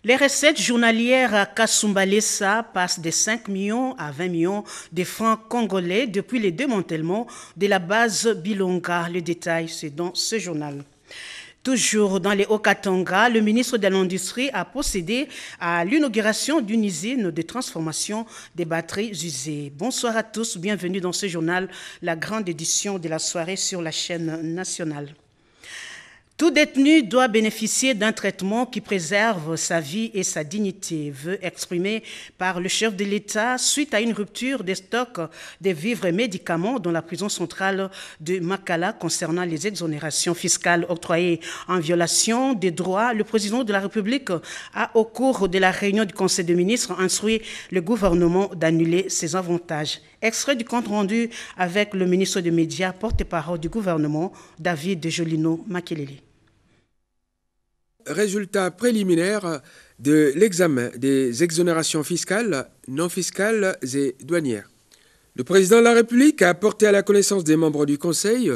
Les recettes journalières à Kasumbalesa passent de 5 millions à 20 millions de francs congolais depuis le démantèlement de la base Bilonga. Le détail, c'est dans ce journal. Toujours dans les Haut-Katanga, le ministre de l'Industrie a procédé à l'inauguration d'une usine de transformation des batteries usées. Bonsoir à tous, bienvenue dans ce journal, la grande édition de la soirée sur la chaîne nationale. Tout détenu doit bénéficier d'un traitement qui préserve sa vie et sa dignité, veut exprimer par le chef de l'État suite à une rupture des stocks de vivres et médicaments dans la prison centrale de Makala concernant les exonérations fiscales octroyées en violation des droits. Le président de la République a, au cours de la réunion du Conseil des ministres, instruit le gouvernement d'annuler ces avantages. Extrait du compte rendu avec le ministre des Médias, porte-parole du gouvernement, David Jolino Makelele. Résultat préliminaire de l'examen des exonérations fiscales, non fiscales et douanières. Le président de la République a porté à la connaissance des membres du Conseil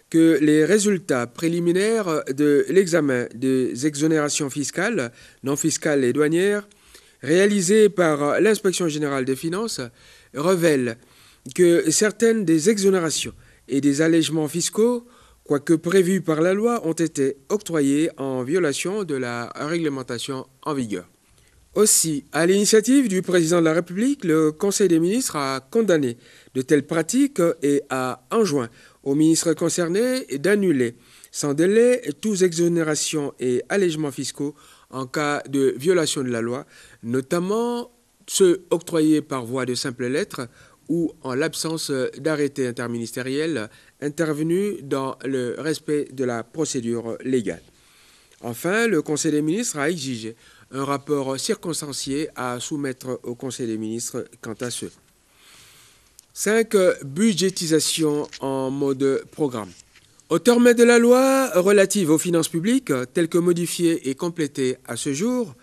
que les résultats préliminaires de l'examen des exonérations fiscales, non fiscales et douanières réalisés par l'Inspection générale des finances révèlent que certaines des exonérations et des allègements fiscaux, quoique prévus par la loi, ont été octroyés en violation de la réglementation en vigueur. Aussi, à l'initiative du président de la République, le Conseil des ministres a condamné de telles pratiques et a enjoint aux ministres concernés d'annuler sans délai toutes exonérations et allègements fiscaux en cas de violation de la loi, notamment ceux octroyés par voie de simple lettre ou en l'absence d'arrêté interministériel intervenu dans le respect de la procédure légale. Enfin, le Conseil des ministres a exigé un rapport circonstancié à soumettre au Conseil des ministres quant à ce. 5. Budgétisation en mode programme. Au terme de la loi relative aux finances publiques, telle que modifiée et complétée à ce jour,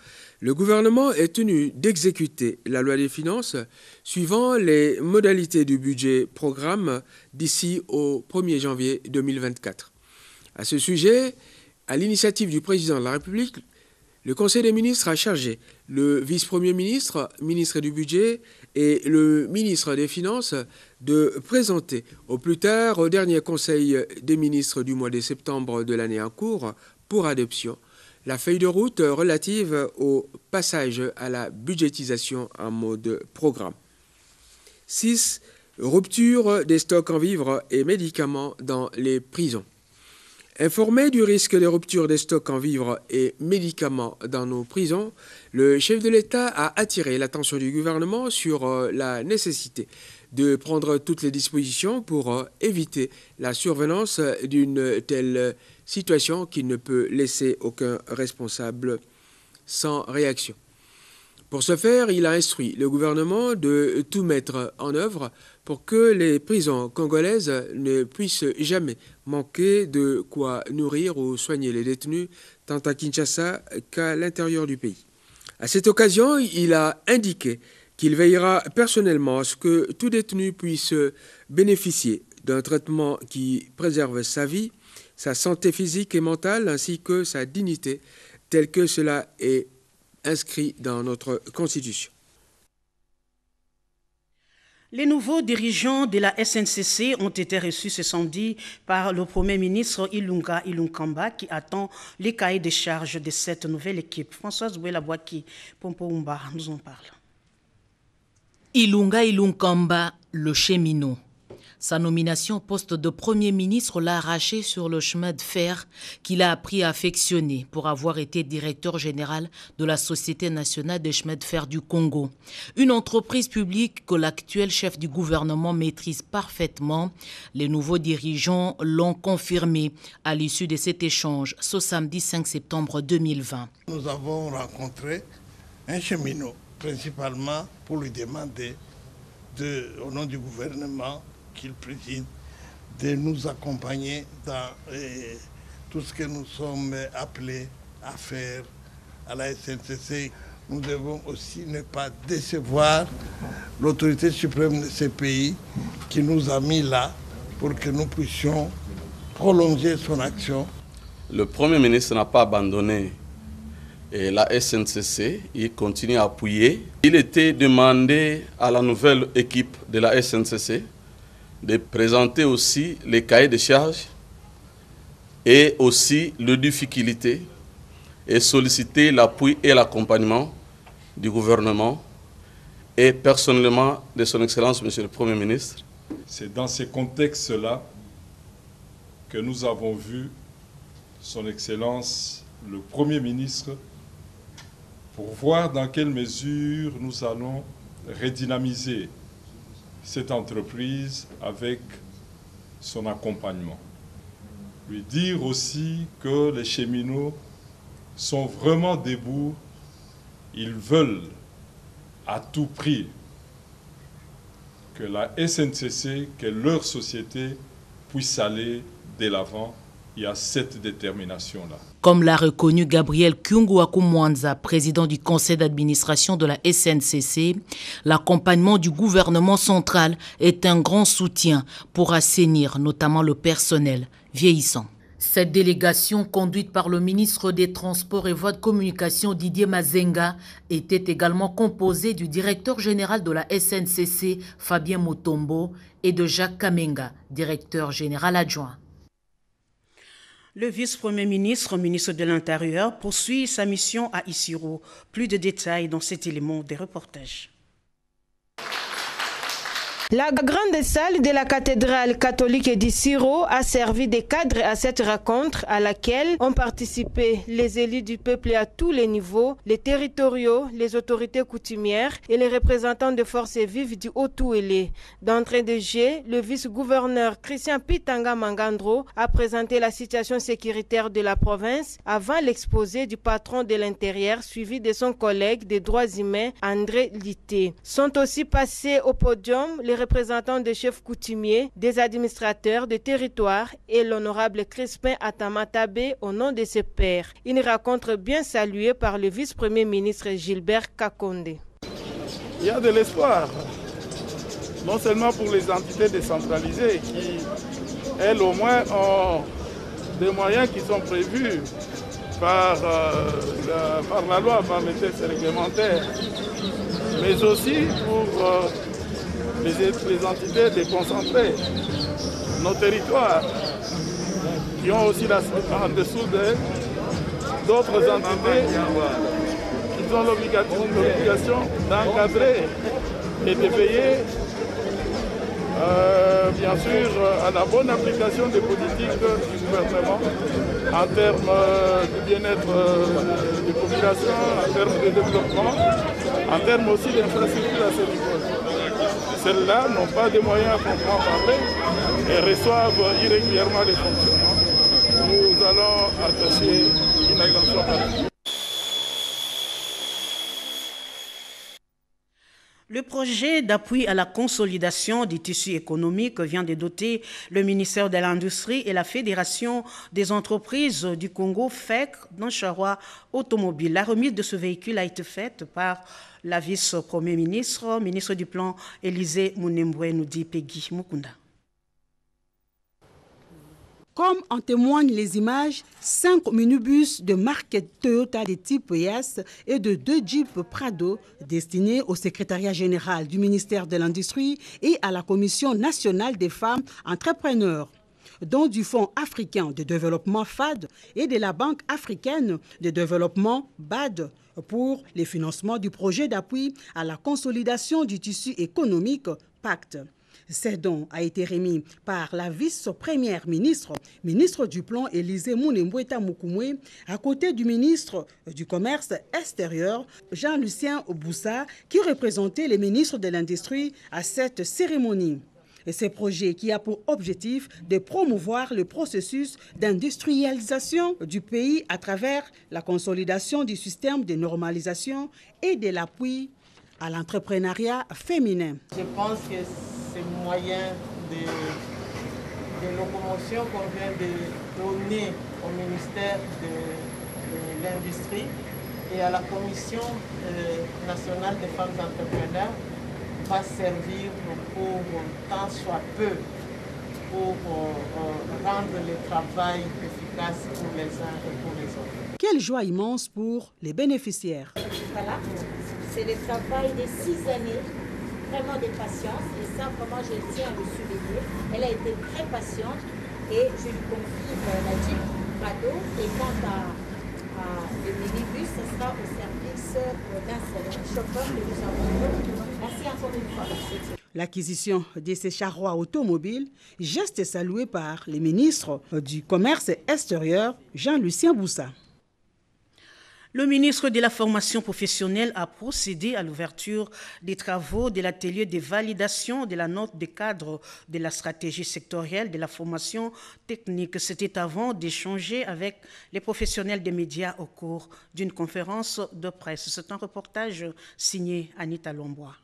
le gouvernement est tenu d'exécuter la loi des finances suivant les modalités du budget programme d'ici au 1er janvier 2024. À ce sujet, à l'initiative du président de la République, le Conseil des ministres a chargé le vice-premier ministre, ministre du Budget et le ministre des Finances de présenter au plus tard au dernier Conseil des ministres du mois de septembre de l'année en cours pour adoption la feuille de route relative au passage à la budgétisation en mode programme. 6. Rupture des stocks en vivres et médicaments dans les prisons. Informé du risque de rupture des stocks en vivres et médicaments dans nos prisons, le chef de l'État a attiré l'attention du gouvernement sur la nécessité de prendre toutes les dispositions pour éviter la survenance d'une telle situation qui ne peut laisser aucun responsable sans réaction. Pour ce faire, il a instruit le gouvernement de tout mettre en œuvre pour que les prisons congolaises ne puissent jamais manquer de quoi nourrir ou soigner les détenus, tant à Kinshasa qu'à l'intérieur du pays. À cette occasion, il a indiqué qu'il veillera personnellement à ce que tout détenu puisse bénéficier d'un traitement qui préserve sa vie, sa santé physique et mentale, ainsi que sa dignité, tel que cela est inscrit dans notre Constitution. Les nouveaux dirigeants de la SNCC ont été reçus ce samedi par le Premier ministre Ilunga Ilunkamba qui attend les cahiers de charges de cette nouvelle équipe. Françoise Bouela-Boaki, Pompoumba nous en parle. Ilunga Ilunkamba, le cheminot. Sa nomination au poste de Premier ministre l'a arraché sur le chemin de fer qu'il a appris à affectionner pour avoir été directeur général de la Société nationale des chemins de fer du Congo. Une entreprise publique que l'actuel chef du gouvernement maîtrise parfaitement. Les nouveaux dirigeants l'ont confirmé à l'issue de cet échange ce samedi 5 septembre 2020. Nous avons rencontré un cheminot, principalement pour lui demander, au nom du gouvernement qu'il préside, de nous accompagner dans tout ce que nous sommes appelés à faire à la SNCC. Nous devons aussi ne pas décevoir l'autorité suprême de ce pays qui nous a mis là pour que nous puissions prolonger son action. Le Premier ministre n'a pas abandonné et la SNCC, il continue à appuyer. Il était demandé à la nouvelle équipe de la SNCC de présenter aussi les cahiers de charges et aussi les difficultés et solliciter l'appui et l'accompagnement du gouvernement et personnellement de son Excellence, Monsieur le Premier ministre. C'est dans ces contextes-là que nous avons vu son Excellence, le Premier ministre, pour voir dans quelle mesure nous allons redynamiser cette entreprise avec son accompagnement. Lui dire aussi que les cheminots sont vraiment debout, ils veulent à tout prix que la SNCC, que leur société puisse aller de l'avant. Il y a cette détermination-là. Comme l'a reconnu Gabriel Kyungu Mwanza, président du conseil d'administration de la SNCC, l'accompagnement du gouvernement central est un grand soutien pour assainir notamment le personnel vieillissant. Cette délégation, conduite par le ministre des Transports et Voies de Communication Didier Mazenga, était également composée du directeur général de la SNCC, Fabien Motombo, et de Jacques Kamenga, directeur général adjoint. Le vice-premier ministre, ministre de l'Intérieur, poursuit sa mission à Isiro. Plus de détails dans cet élément des reportages. La grande salle de la cathédrale catholique d'Isiro a servi de cadre à cette rencontre à laquelle ont participé les élus du peuple à tous les niveaux, les territoriaux, les autorités coutumières et les représentants de forces vives du Haut-Touélé. D'entrée de jeu, le vice-gouverneur Christian Pitanga Mangandro a présenté la situation sécuritaire de la province avant l'exposé du patron de l'Intérieur suivi de son collègue des droits humains André Litté. Sont aussi passés au podium les représentants des chefs coutumiers, des administrateurs de territoire et l'honorable Crispin Atamatabé au nom de ses pairs. Une rencontre bien saluée par le vice-premier ministre Gilbert Kakonde. Il y a de l'espoir, non seulement pour les entités décentralisées qui, elles au moins, ont des moyens qui sont prévus par la loi, par les textes réglementaires, mais aussi pour les entités déconcentrées, nos territoires, qui ont aussi en dessous d'autres entités qui ont l'obligation d'encadrer et de veiller, bien sûr, à la bonne application des politiques du gouvernement en termes du bien-être des populations, en termes de développement, en termes aussi d'infrastructures à ce niveau. Celles-là n'ont pas de moyens à proprement parler et reçoivent irrégulièrement les fonctionnements. Nous allons attacher une attention particulière. Le projet d'appui à la consolidation du tissu économique vient de doter le ministère de l'Industrie et la Fédération des entreprises du Congo, FEC, d'un charroi automobile. La remise de ce véhicule a été faite par la vice-premier ministre, ministre du Plan, Élisée Mounemboué, nous dit Peggy Mukunda. Comme en témoignent les images, 5 minibus de marque Toyota de type ES et de 2 Jeeps Prado destinés au secrétariat général du ministère de l'Industrie et à la Commission nationale des femmes entrepreneurs, dont du Fonds africain de développement FAD et de la Banque africaine de développement BAD pour les financements du projet d'appui à la consolidation du tissu économique PACT. Ce don a été remis par la vice-première ministre, ministre du Plan Élisée Mounemboué Mukumwe, à côté du ministre du Commerce extérieur, Jean-Lucien Boussa, qui représentait les ministres de l'Industrie à cette cérémonie. Et ce projet qui a pour objectif de promouvoir le processus d'industrialisation du pays à travers la consolidation du système de normalisation et de l'appui à l'entrepreneuriat féminin. Je pense que ces moyens de locomotion qu'on vient de donner au ministère de l'Industrie et à la Commission nationale des femmes entrepreneurs va servir pour tant soit peu pour rendre le travail efficace pour les uns et pour les autres. Quelle joie immense pour les bénéficiaires. Voilà, c'est le travail de 6 années, vraiment de patience. Et ça, vraiment, je tiens à le souligner. Elle a été très patiente et je lui confie la Jeep Prado. Et quant à le minibus, ce sera au service d'un chauffeur que nous avons. Merci encore une fois. L'acquisition de ces charrois automobiles, geste salué par le ministre du Commerce extérieur, Jean-Lucien Boussa. Le ministre de la Formation professionnelle a procédé à l'ouverture des travaux de l'atelier de validation de la note de cadre de la stratégie sectorielle de la formation technique. C'était avant d'échanger avec les professionnels des médias au cours d'une conférence de presse. C'est un reportage signé Anita Lombois.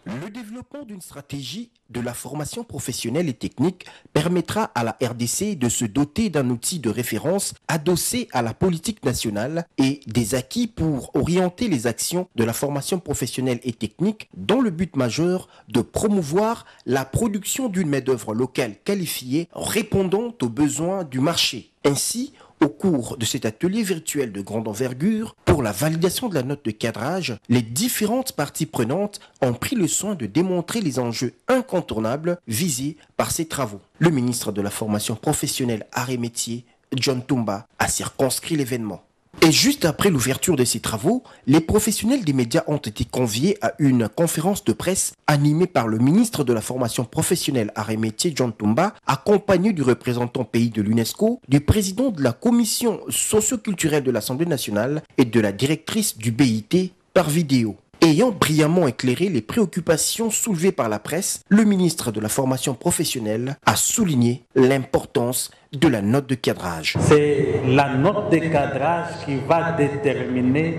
Le développement d'une stratégie de la formation professionnelle et technique permettra à la RDC de se doter d'un outil de référence adossé à la politique nationale et des acquis pour orienter les actions de la formation professionnelle et technique dans le but majeur de promouvoir la production d'une main-d'œuvre locale qualifiée répondant aux besoins du marché. Ainsi, au cours de cet atelier virtuel de grande envergure, pour la validation de la note de cadrage, les différentes parties prenantes ont pris le soin de démontrer les enjeux incontournables visés par ces travaux. Le ministre de la Formation professionnelle, Arts et Métiers, John Tumba, a circonscrit l'événement. Et juste après l'ouverture de ces travaux, les professionnels des médias ont été conviés à une conférence de presse animée par le ministre de la Formation professionnelle Arts et Métiers, John Tumba, accompagné du représentant pays de l'UNESCO, du président de la commission socio-culturelle de l'Assemblée nationale et de la directrice du BIT par vidéo. Ayant brillamment éclairé les préoccupations soulevées par la presse, le ministre de la Formation professionnelle a souligné l'importance de la note de cadrage. C'est la note de cadrage qui va déterminer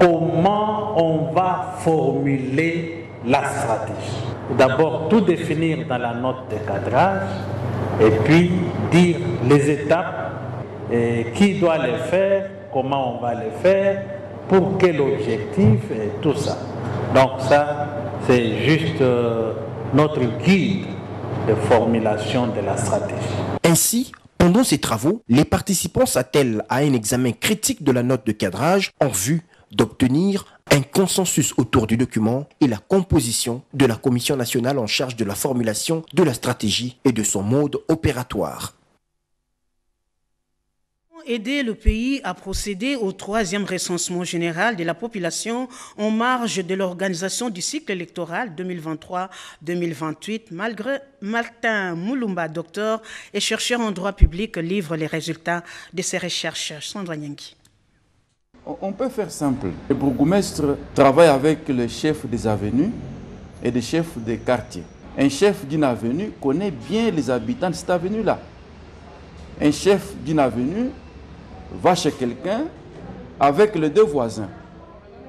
comment on va formuler la stratégie. D'abord, tout définir dans la note de cadrage et puis dire les étapes, et qui doit les faire, comment on va les faire, pour quel objectif et tout ça. Donc ça, c'est juste notre guide de formulation de la stratégie. Ainsi, pendant ces travaux, les participants s'attellent à un examen critique de la note de cadrage en vue d'obtenir un consensus autour du document et la composition de la commission nationale en charge de la formulation de la stratégie et de son mode opératoire. Aider le pays à procéder au 3e recensement général de la population en marge de l'organisation du cycle électoral 2023-2028, malgré Martin Moulumba, docteur et chercheur en droit public, livre les résultats de ses recherches. Sandra Nyangi. On peut faire simple. Le bourgmestre travaille avec le chef des avenues et des chefs des quartiers. Un chef d'une avenue connaît bien les habitants de cette avenue-là. Un chef d'une avenue va chez quelqu'un avec les 2 voisins.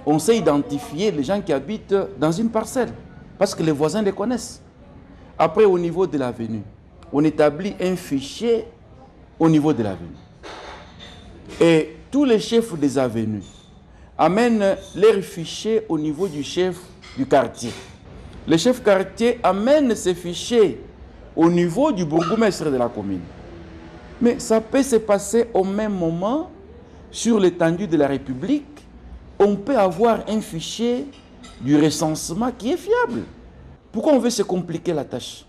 On sait identifier les gens qui habitent dans une parcelle parce que les voisins les connaissent. Après, au niveau de l'avenue, on établit un fichier au niveau de l'avenue. Et tous les chefs des avenues amènent leurs fichiers au niveau du chef du quartier. Le chef quartier amène ses fichiers au niveau du bourgmestre de la commune. Mais ça peut se passer au même moment sur l'étendue de la République. On peut avoir un fichier du recensement qui est fiable. Pourquoi on veut se compliquer la tâche?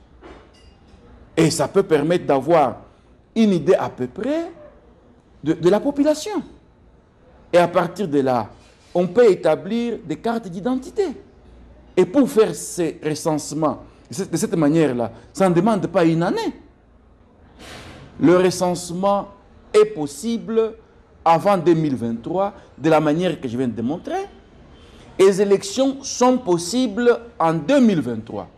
Et ça peut permettre d'avoir une idée à peu près de la population. Et à partir de là, on peut établir des cartes d'identité. Et pour faire ces recensements de cette manière-là, ça ne demande pas une année. Le recensement est possible avant 2023, de la manière que je viens de démontrer. Et les élections sont possibles en 2023.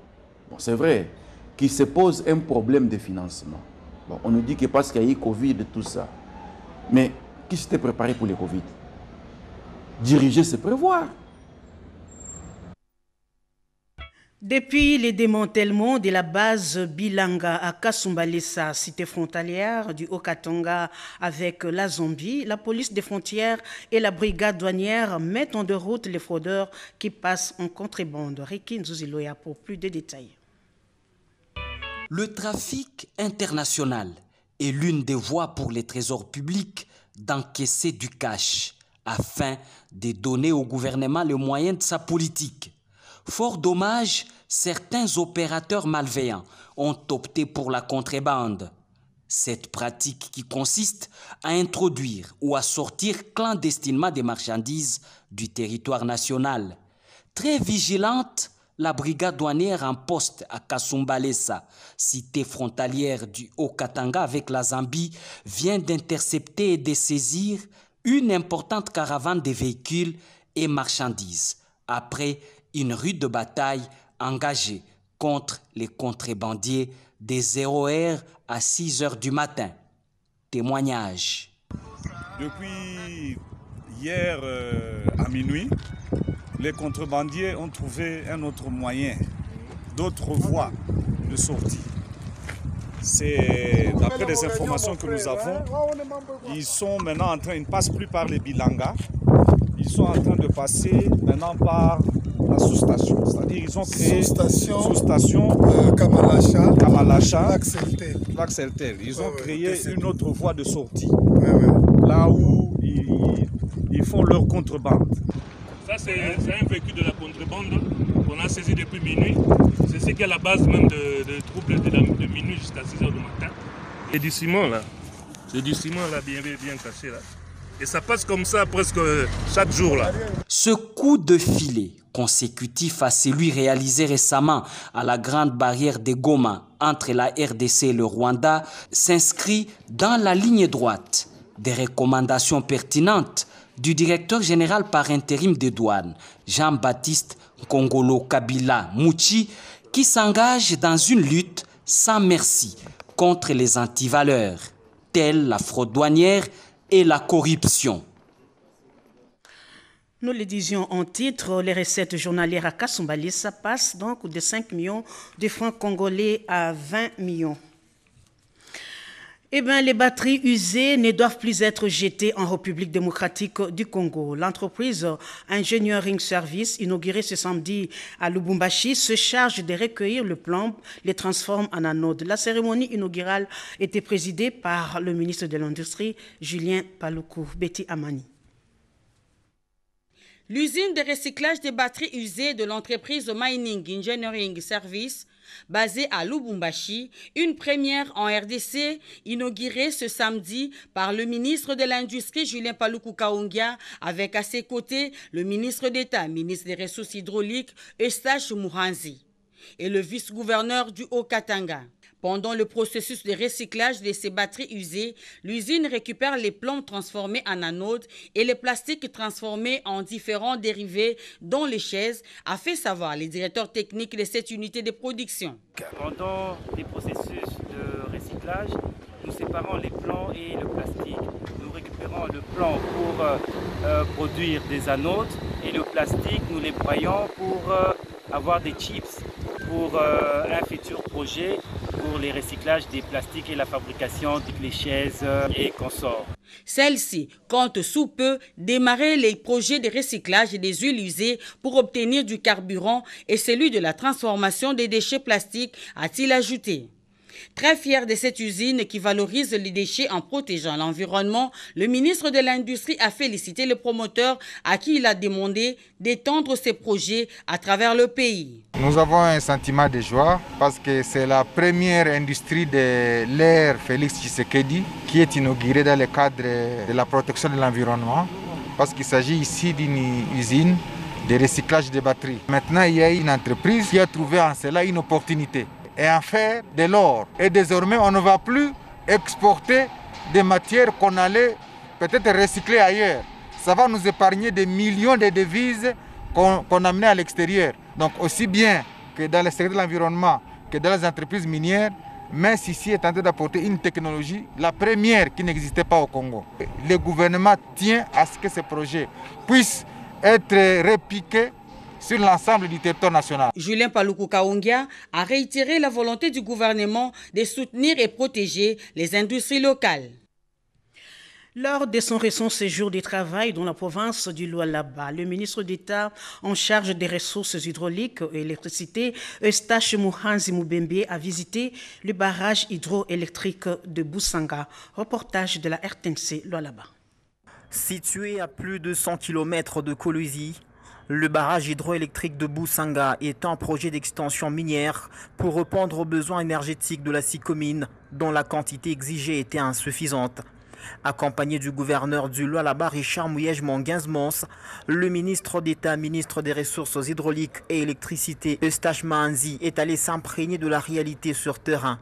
Bon, c'est vrai qu'il se pose un problème de financement. Bon, on nous dit que parce qu'il y a eu Covid et tout ça. Mais qui s'était préparé pour le Covid? Diriger, c'est prévoir. Depuis le démantèlement de la base Bilanga à Kasumbalesa, cité frontalière du Haut-Katanga avec la Zambie, la police des frontières et la brigade douanière mettent en route les fraudeurs qui passent en contrebande. Riki Nzuziloya pour plus de détails. Le trafic international est l'une des voies pour les trésors publics d'encaisser du cash afin de donner au gouvernement le moyen de sa politique. Fort dommage, certains opérateurs malveillants ont opté pour la contrebande. Cette pratique qui consiste à introduire ou à sortir clandestinement des marchandises du territoire national. Très vigilante, la brigade douanière en poste à Kasumbalesa, cité frontalière du Haut-Katanga avec la Zambie, vient d'intercepter et de saisir une importante caravane de véhicules et marchandises, après une rude bataille engagée contre les contrebandiers des 0h à 6h du matin. Témoignage. Depuis hier à minuit, les contrebandiers ont trouvé un autre moyen, d'autres voies de sortie. C'est d'après les informations que nous avons, ils sont maintenant en train, ils ne passent plus par les Bilanga, ils sont en train de passer maintenant par la sous-station. C'est-à-dire qu'ils ont créé sous-station Kamalacha, Lac-Seltel. Ils ont créé une autre voie de sortie, là où ils font leur contrebande. Ça, c'est un véhicule de la contrebande qu'on a saisi depuis minuit. C'est ce qui est à la base même de troubles de minuit jusqu'à 6h du matin. C'est du ciment là. C'est du ciment là, bien caché là. Et ça passe comme ça presque chaque jour là. Ce coup de filet, consécutif à celui réalisé récemment à la grande barrière de Goma entre la RDC et le Rwanda, s'inscrit dans la ligne droite des recommandations pertinentes du directeur général par intérim des douanes, Jean-Baptiste Nkongolo Kabila Mouchi, qui s'engage dans une lutte sans merci contre les antivaleurs, telles la fraude douanière et la corruption. Nous le disions en titre, les recettes journalières à Kasumbalesa passent donc de 5 millions de francs congolais à 20 millions. Eh bien, les batteries usées ne doivent plus être jetées en République démocratique du Congo. L'entreprise Engineering Service, inaugurée ce samedi à Lubumbashi, se charge de recueillir le plomb, les transforme en anode. La cérémonie inaugurale était présidée par le ministre de l'Industrie, Julien Paluku. Betty Amani. L'usine de recyclage des batteries usées de l'entreprise Mining Engineering Service, basée à Lubumbashi, une première en RDC, inaugurée ce samedi par le ministre de l'Industrie Julien Paluku Kahongya, avec à ses côtés le ministre d'État, ministre des Ressources hydrauliques Eustache Mouhanzi et le vice-gouverneur du Haut-Katanga. Pendant le processus de recyclage de ces batteries usées, l'usine récupère les plombs transformés en anodes et les plastiques transformés en différents dérivés, dont les chaises, a fait savoir les directeurs techniques de cette unité de production. Pendant les processus de recyclage, nous séparons les plombs et le plastique. Nous récupérons le plomb pour produire des anodes et le plastique, nous les broyons pour avoir des chips pour un futur projet pour les recyclages des plastiques et la fabrication des chaises et consorts. Celle-ci compte sous peu démarrer les projets de recyclage des huiles usées pour obtenir du carburant et celui de la transformation des déchets plastiques, a-t-il ajouté. Très fier de cette usine qui valorise les déchets en protégeant l'environnement, le ministre de l'Industrie a félicité le promoteur à qui il a demandé d'étendre ses projets à travers le pays. Nous avons un sentiment de joie parce que c'est la première industrie de l'ère Félix Tshisekedi qui est inaugurée dans le cadre de la protection de l'environnement parce qu'il s'agit ici d'une usine de recyclage des batteries. Maintenant, il y a une entreprise qui a trouvé en cela une opportunité et en fait de l'or. Et désormais, on ne va plus exporter des matières qu'on allait peut-être recycler ailleurs. Ça va nous épargner des millions de devises qu'on amenait à l'extérieur. Donc aussi bien que dans le secteur de l'environnement que dans les entreprises minières, MES ici est en train d'apporter une technologie, la première qui n'existait pas au Congo. Le gouvernement tient à ce que ce projet puisse être répliqué sur l'ensemble du territoire national. Julien Paluku Kahongya a réitéré la volonté du gouvernement de soutenir et protéger les industries locales. Lors de son récent séjour de travail dans la province du Lualaba, le ministre d'État en charge des ressources hydrauliques et l'électricité, Eustache Muhanzi Mubembe, a visité le barrage hydroélectrique de Boussanga. Reportage de la RTNC Lualaba. Situé à plus de 100 km de Kolwezi, le barrage hydroélectrique de Boussanga est un projet d'extension minière pour répondre aux besoins énergétiques de la SICOMINE, dont la quantité exigée était insuffisante. Accompagné du gouverneur du Lualaba, Richard Mouyej Monguinz-Mons, le ministre d'État, ministre des Ressources hydrauliques et électricité, Eustache Muhanzi, est allé s'imprégner de la réalité sur terrain.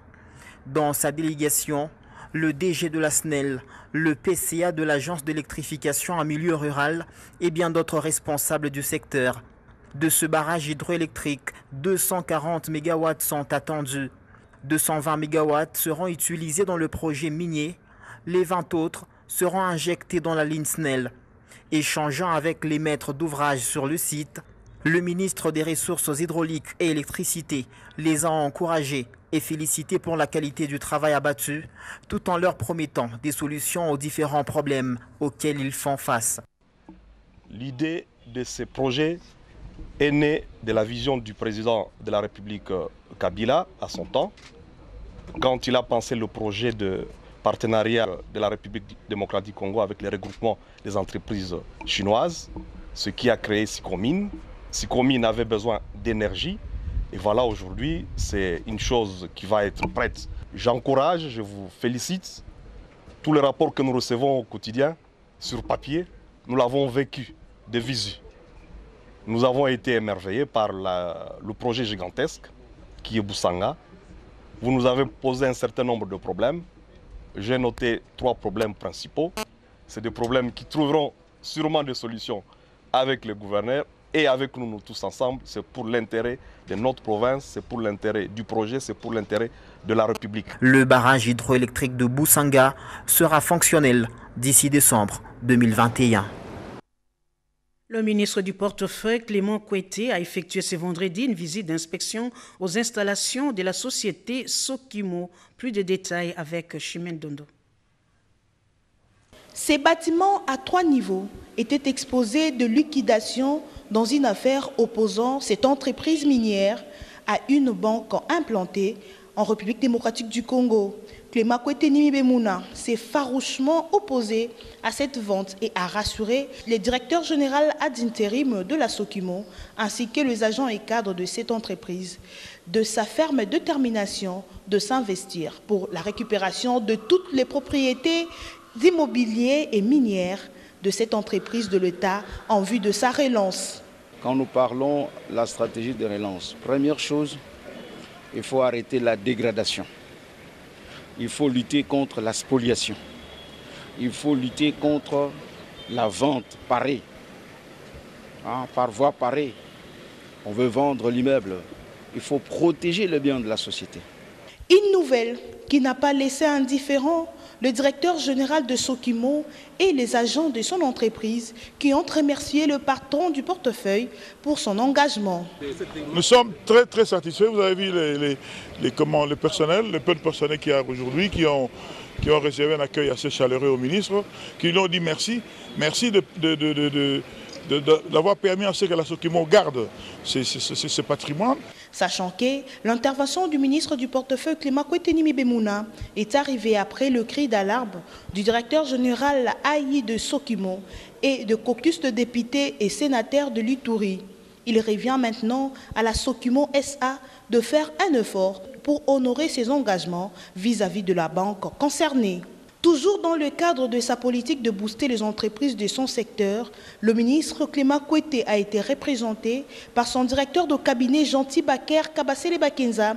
Dans sa délégation, le DG de la SNEL, le PCA de l'Agence d'électrification en milieu rural et bien d'autres responsables du secteur. De ce barrage hydroélectrique, 240 MW sont attendus. 220 MW seront utilisés dans le projet minier. Les 20 autres seront injectés dans la ligne SNEL. Échangeant avec les maîtres d'ouvrage sur le site, le ministre des Ressources hydrauliques et électricité les a encouragés et félicités pour la qualité du travail abattu, tout en leur promettant des solutions aux différents problèmes auxquels ils font face. L'idée de ces projets est née de la vision du président de la République Kabila à son temps, quand il a pensé le projet de partenariat de la République démocratique du Congo avec le regroupement des entreprises chinoises, ce qui a créé SICOMINE. SICOMINE avait besoin d'énergie et voilà, aujourd'hui, c'est une chose qui va être prête. J'encourage, je vous félicite. Tous les rapports que nous recevons au quotidien, sur papier, nous l'avons vécu de visu. Nous avons été émerveillés par le projet gigantesque qui est Boussanga. Vous nous avez posé un certain nombre de problèmes. J'ai noté 3 problèmes principaux. C'est des problèmes qui trouveront sûrement des solutions avec le gouverneur et avec nous tous ensemble. C'est pour l'intérêt de notre province, c'est pour l'intérêt du projet, c'est pour l'intérêt de la République. Le barrage hydroélectrique de Boussanga sera fonctionnel d'ici décembre 2021. Le ministre du portefeuille, Clément Kouété, a effectué ce vendredi une visite d'inspection aux installations de la société Sokimo. Plus de détails avec Chimène Dondo. Ces bâtiments à 3 niveaux étaient exposés de liquidation dans une affaire opposant cette entreprise minière à une banque implantée en République démocratique du Congo. Clément Kouété Nimibemuna s'est farouchement opposé à cette vente et a rassuré les directeurs généraux ad intérim de la Sokimo ainsi que les agents et cadres de cette entreprise de sa ferme détermination de s'investir pour la récupération de toutes les propriétés immobilières et minières de cette entreprise de l'État en vue de sa relance. Quand nous parlons de la stratégie de relance, première chose, il faut arrêter la dégradation. Il faut lutter contre la spoliation. Il faut lutter contre la vente parée. Par voie parée, on veut vendre l'immeuble. Il faut protéger le bien de la société. Une nouvelle qui n'a pas laissé indifférent le directeur général de Sokimo et les agents de son entreprise qui ont remercié le patron du portefeuille pour son engagement. Nous sommes très satisfaits. Vous avez vu le personnel, le peu de personnel qu'il y a aujourd'hui qui ont réservé un accueil assez chaleureux au ministre, qui lui ont dit merci. Merci d'avoir permis à ce que la Sokimo garde ce patrimoine. Sachant que l'intervention du ministre du portefeuille Clément Kouété Nimibemuna est arrivée après le cri d'alarme du directeur général Aïe de Sokimo et de caucus de députés et sénateurs de l'Ituri. Il revient maintenant à la Sokimo SA de faire un effort pour honorer ses engagements vis-à-vis de la banque concernée. Toujours dans le cadre de sa politique de booster les entreprises de son secteur, le ministre Clément Kouété a été représenté par son directeur de cabinet Gentil Baker Kabasele Bakenza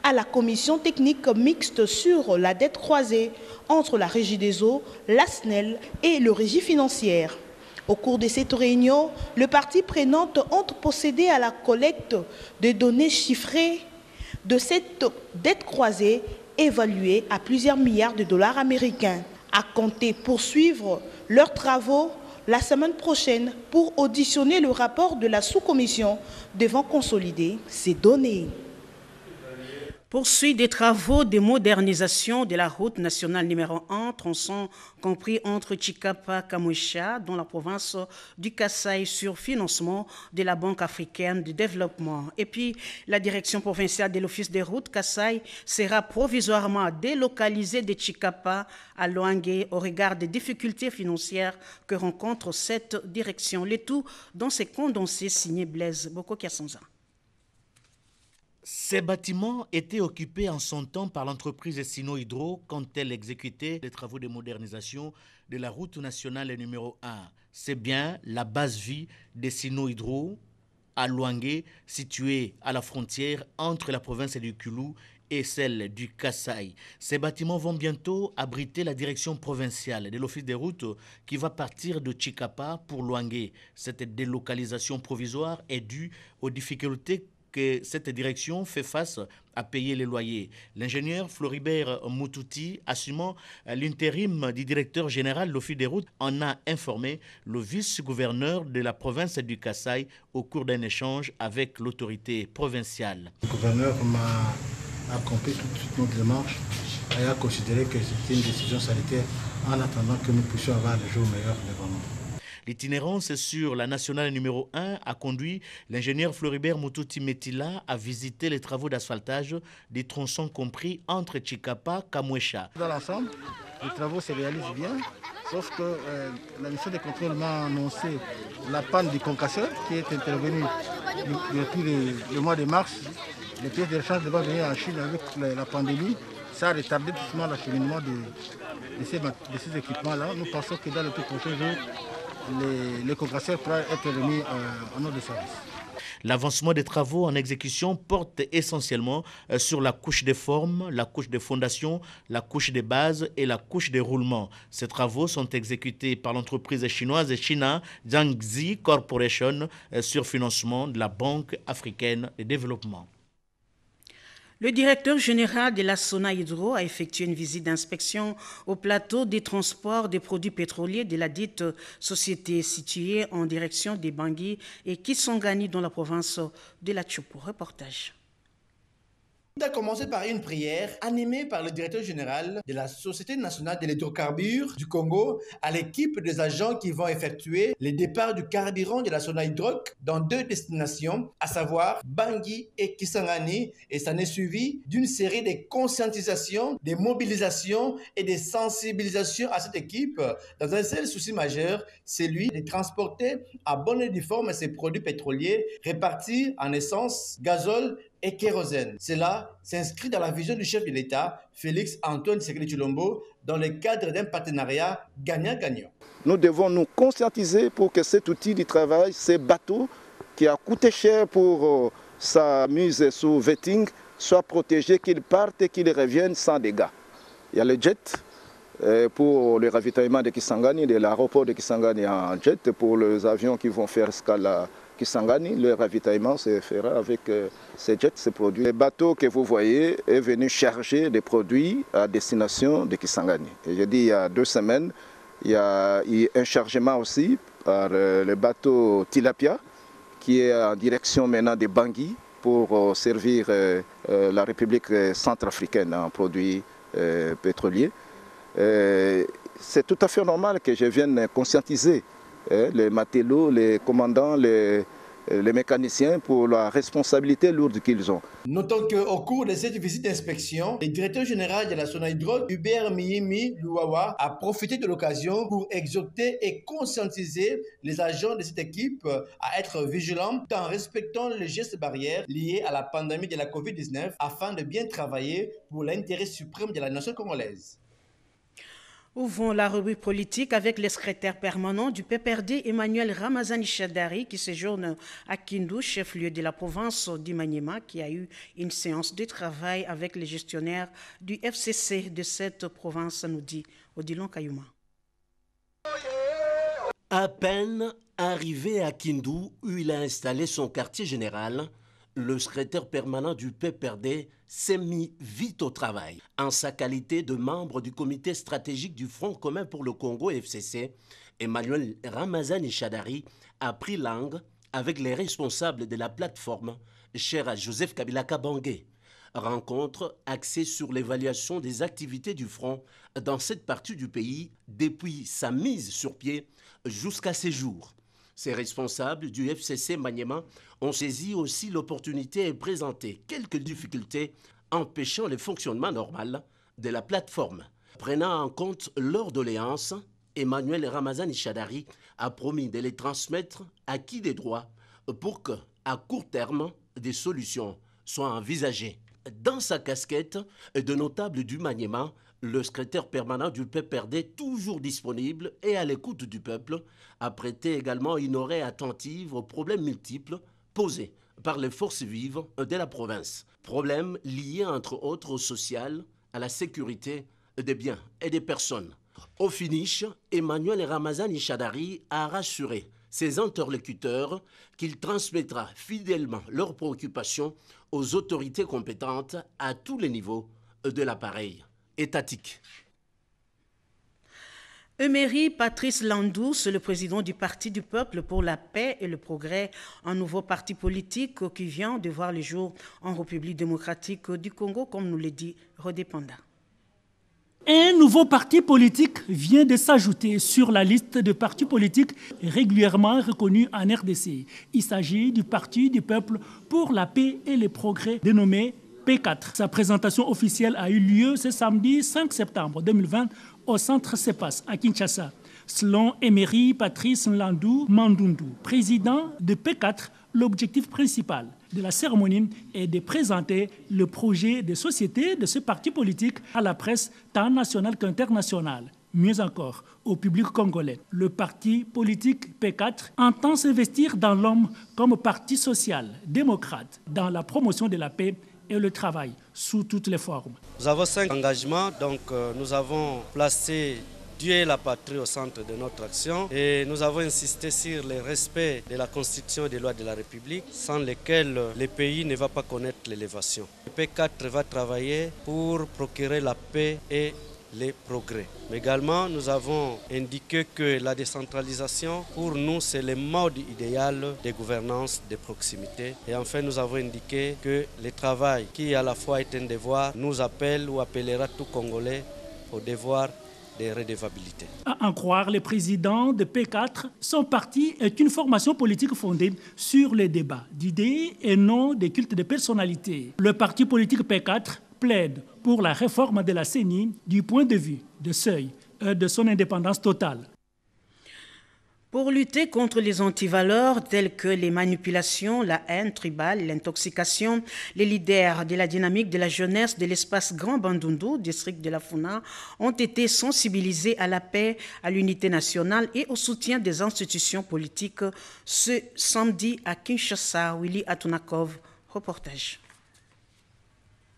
à la commission technique mixte sur la dette croisée entre la Régie des eaux, la SNEL et le Régie financière. Au cours de cette réunion, les parties prenantes ont procédé à la collecte de données chiffrées de cette dette croisée évaluée à plusieurs milliards de dollars américains, à compter poursuivre leurs travaux la semaine prochaine pour auditionner le rapport de la sous-commission devant consolider ces données. Poursuite des travaux de modernisation de la route nationale numéro 1 tronçons compris entre Chikapa et Kamoucha dans la province du Kasaï sur financement de la Banque africaine de développement. Et puis, la direction provinciale de l'Office des routes Kasaï sera provisoirement délocalisée de Chikapa à Loangue au regard des difficultés financières que rencontre cette direction. Le tout dans ces condensés signés Blaise Boko Kiasanza. Ces bâtiments étaient occupés en son temps par l'entreprise Sino Hydro quand elle exécutait les travaux de modernisation de la route nationale numéro 1. C'est bien la base vie des Sino Hydro à Loangue, située à la frontière entre la province du Kulu et celle du Kasaï. Ces bâtiments vont bientôt abriter la direction provinciale de l'Office des routes qui va partir de Chikapa pour Loangue. Cette délocalisation provisoire est due aux difficultés que cette direction fait face à payer les loyers. L'ingénieur Floribert Moutouti, assumant l'intérim du directeur général de l'Office des routes, en a informé le vice-gouverneur de la province du Kasaï au cours d'un échange avec l'autorité provinciale. Le gouverneur m'a accompli toute notre démarche et a considéré que c'était une décision sanitaire en attendant que nous puissions avoir le jour meilleur devant nous. L'itinérance sur la nationale numéro 1 a conduit l'ingénieur Floribert Moutouti Metila à visiter les travaux d'asphaltage des tronçons compris entre Chikapa et Kamoucha. Dans l'ensemble, les travaux se réalisent bien, sauf que la mission de contrôle m'a annoncé la panne du concasseur qui est intervenue depuis le mois de mars. Les pièces de rechange devaient venir en Chine avec la pandémie. Ça a retardé doucement l'acheminement de ces équipements-là. Nous pensons que dans les tout prochains jours, les concasseurs pourraient être remis en ordre de service. L'avancement des travaux en exécution porte essentiellement sur la couche des formes, la couche de fondation, la couche des bases et la couche des roulements. Ces travaux sont exécutés par l'entreprise chinoise China Jiangxi Corporation sur financement de la Banque africaine de développement. Le directeur général de la Sona Hydro a effectué une visite d'inspection au plateau des transports des produits pétroliers de la dite société située en direction des Bangui et Kisangani dans la province de la Tchoupo. Reportage. Il a commencé par une prière animée par le directeur général de la Société nationale de l'hydrocarbure du Congo à l'équipe des agents qui vont effectuer les départs du carburant de la Sona Hydroc dans 2 destinations, à savoir Bangui et Kisangani, et ça n'est suivi d'une série de conscientisations, des mobilisations et des sensibilisations à cette équipe dans un seul souci majeur, celui de transporter à bonne et due forme ces produits pétroliers répartis en essence, gazole et kérosène. Cela s'inscrit dans la vision du chef de l'État, Félix Antoine Tshisekedi Tshilombo, dans le cadre d'un partenariat gagnant-gagnant. Nous devons nous conscientiser pour que cet outil de travail, ces bateaux qui a coûté cher pour sa mise sous vetting, soit protégé, qu'ils partent et qu'ils reviennent sans dégâts. Il y a le jet pour le ravitaillement de Kisangani, de l'aéroport de Kisangani en jet, pour les avions qui vont faire escale à Kisangani, le ravitaillement se fera avec ces jets, ces produits. Le bateau que vous voyez est venu charger des produits à destination de Kisangani. Et j'ai dit il y a 2 semaines, il y a eu un chargement aussi par le bateau Tilapia qui est en direction maintenant de Bangui pour servir la République centrafricaine en produits pétroliers. C'est tout à fait normal que je vienne conscientiser les matelots, les commandants, les mécaniciens pour la responsabilité lourde qu'ils ont. Notons qu'au cours de cette visite d'inspection, le directeur général de la Sona Hydro, Hubert Miyimi Luawa, a profité de l'occasion pour exhorter et conscientiser les agents de cette équipe à être vigilants tout en respectant les gestes barrières liés à la pandémie de la COVID-19 afin de bien travailler pour l'intérêt suprême de la nation congolaise. Ouvrons la rubrique politique avec le secrétaire permanent du PPRD, Emmanuel Ramazani Chadari, qui séjourne à Kindu, chef-lieu de la province du Maniema, qui a eu une séance de travail avec les gestionnaires du FCC de cette province, nous dit Odilon Kayuma. À peine arrivé à Kindu, où il a installé son quartier général, le secrétaire permanent du PPRD s'est mis vite au travail. En sa qualité de membre du comité stratégique du Front commun pour le Congo FCC, Emmanuel Ramazani Chadari a pris langue avec les responsables de la plateforme, chère à Joseph Kabila Kabange. Rencontre axée sur l'évaluation des activités du front dans cette partie du pays depuis sa mise sur pied jusqu'à ces jours. Ces responsables du FCC Maniema ont saisi aussi l'opportunité et présenté quelques difficultés empêchant le fonctionnement normal de la plateforme. Prenant en compte leurs doléances, Emmanuel Ramazani Chadari a promis de les transmettre à qui des droits pour que, à court terme, des solutions soient envisagées. Dans sa casquette de notable du Maniema, le secrétaire permanent du PPRD, toujours disponible et à l'écoute du peuple, a prêté également une oreille attentive aux problèmes multiples posés par les forces vives de la province. Problèmes liés entre autres au social, à la sécurité des biens et des personnes. Au finish, Emmanuel Ramazani Chadari a rassuré ses interlocuteurs qu'il transmettra fidèlement leurs préoccupations aux autorités compétentes à tous les niveaux de l'appareil étatique. Emery Patrice Landous, le président du Parti du Peuple pour la Paix et le Progrès, un nouveau parti politique qui vient de voir le jour en République démocratique du Congo, comme nous le dit Rodépanda. Un nouveau parti politique vient de s'ajouter sur la liste de partis politiques régulièrement reconnus en RDC. Il s'agit du Parti du Peuple pour la Paix et le Progrès, dénommé P4. Sa présentation officielle a eu lieu ce samedi 5 septembre 2020 au centre CEPAS à Kinshasa. Selon Emery Patrice Landou Mandundu, président de P4, l'objectif principal de la cérémonie est de présenter le projet de société de ce parti politique à la presse tant nationale qu'internationale. Mieux encore, au public congolais. Le parti politique P4 entend s'investir dans l'homme comme parti social, démocrate, dans la promotion de la paix et le travail sous toutes les formes. Nous avons 5 engagements, donc nous avons placé Dieu et la patrie au centre de notre action et nous avons insisté sur le respect de la Constitution et des lois de la République sans lesquelles le pays ne va pas connaître l'élévation. Le P4 va travailler pour procurer la paix et les progrès. Mais également, nous avons indiqué que la décentralisation, pour nous, c'est le mode idéal de gouvernance de proximité. Et enfin, nous avons indiqué que le travail, qui à la fois est un devoir, nous appelle ou appellera tout Congolais au devoir de redevabilité. À en croire le président de P4, son parti est une formation politique fondée sur les débats d'idées et non des cultes de personnalité. Le parti politique P4 plaide pour la réforme de la CENI du point de vue de seuil et de son indépendance totale. Pour lutter contre les antivaleurs telles que les manipulations, la haine tribale, l'intoxication, les leaders de la dynamique de la jeunesse de l'espace Grand Bandundu, district de la Funa, ont été sensibilisés à la paix, à l'unité nationale et au soutien des institutions politiques ce samedi à Kinshasa. Willy Atunakov, reportage.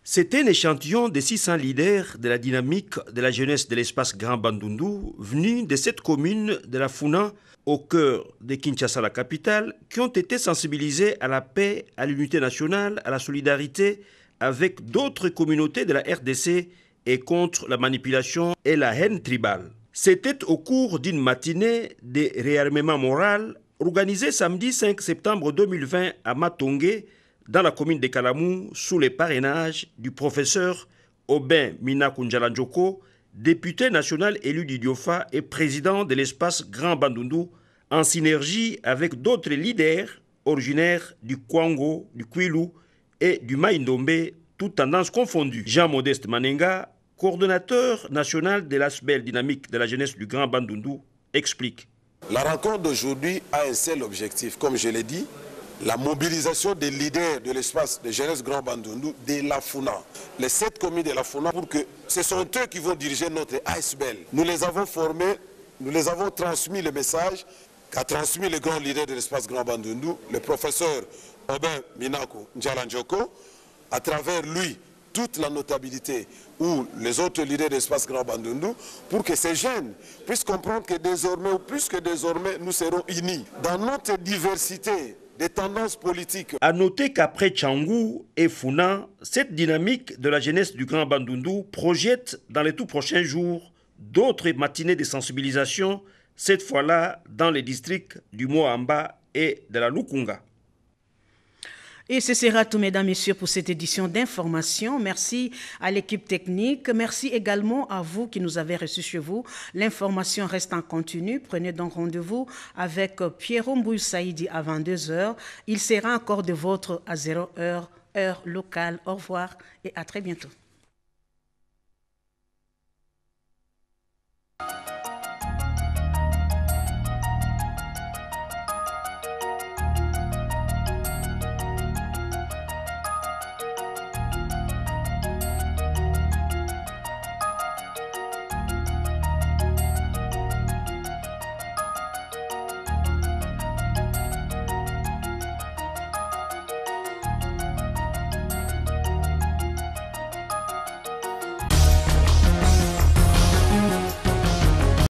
C'était un échantillon de 600 leaders de la dynamique de la jeunesse de l'espace Grand Bandundu, venus de cette commune de la Funa, au cœur de Kinshasa, la capitale, qui ont été sensibilisés à la paix, à l'unité nationale, à la solidarité avec d'autres communautés de la RDC et contre la manipulation et la haine tribale. C'était au cours d'une matinée de réarmement moral organisée samedi 5 septembre 2020 à Matongé, dans la commune de Kalamou, sous le parrainage du professeur Aubin Minaku Njalanjoko, député national élu du Diofa et président de l'espace Grand Bandundu, en synergie avec d'autres leaders originaires du Kwango, du Kwilu et du Maïndombe, toutes tendances confondues. Jean-Modeste Manenga, coordonnateur national de l'ASBEL dynamique de la jeunesse du Grand Bandundu, explique. La rencontre d'aujourd'hui a un seul objectif, comme je l'ai dit, la mobilisation des leaders de l'espace de jeunesse Grand Bandundu de la Funa. Les 7 communes de la Funa, pour que ce sont eux qui vont diriger notre ASBEL. Nous les avons formés, nous les avons transmis le message qu'a transmis le grand leader de l'espace Grand Bandundu, le professeur Aubin Minaku Njalanjoko, à travers lui, toute la notabilité ou les autres leaders de l'espace Grand Bandundu, pour que ces jeunes puissent comprendre que désormais, ou plus que désormais, nous serons unis dans notre diversité des tendances politiques. A noter qu'après Tchangou et Funa, cette dynamique de la jeunesse du Grand Bandundu projette dans les tout prochains jours d'autres matinées de sensibilisation, cette fois-là dans les districts du Moamba et de la Lukunga. Et ce sera tout, mesdames, messieurs, pour cette édition d'information. Merci à l'équipe technique. Merci également à vous qui nous avez reçus chez vous. L'information reste en continu. Prenez donc rendez-vous avec Pierrot Mbouy Saïdi à 22h. Il sera encore de vôtre à 0h, heure locale. Au revoir et à très bientôt.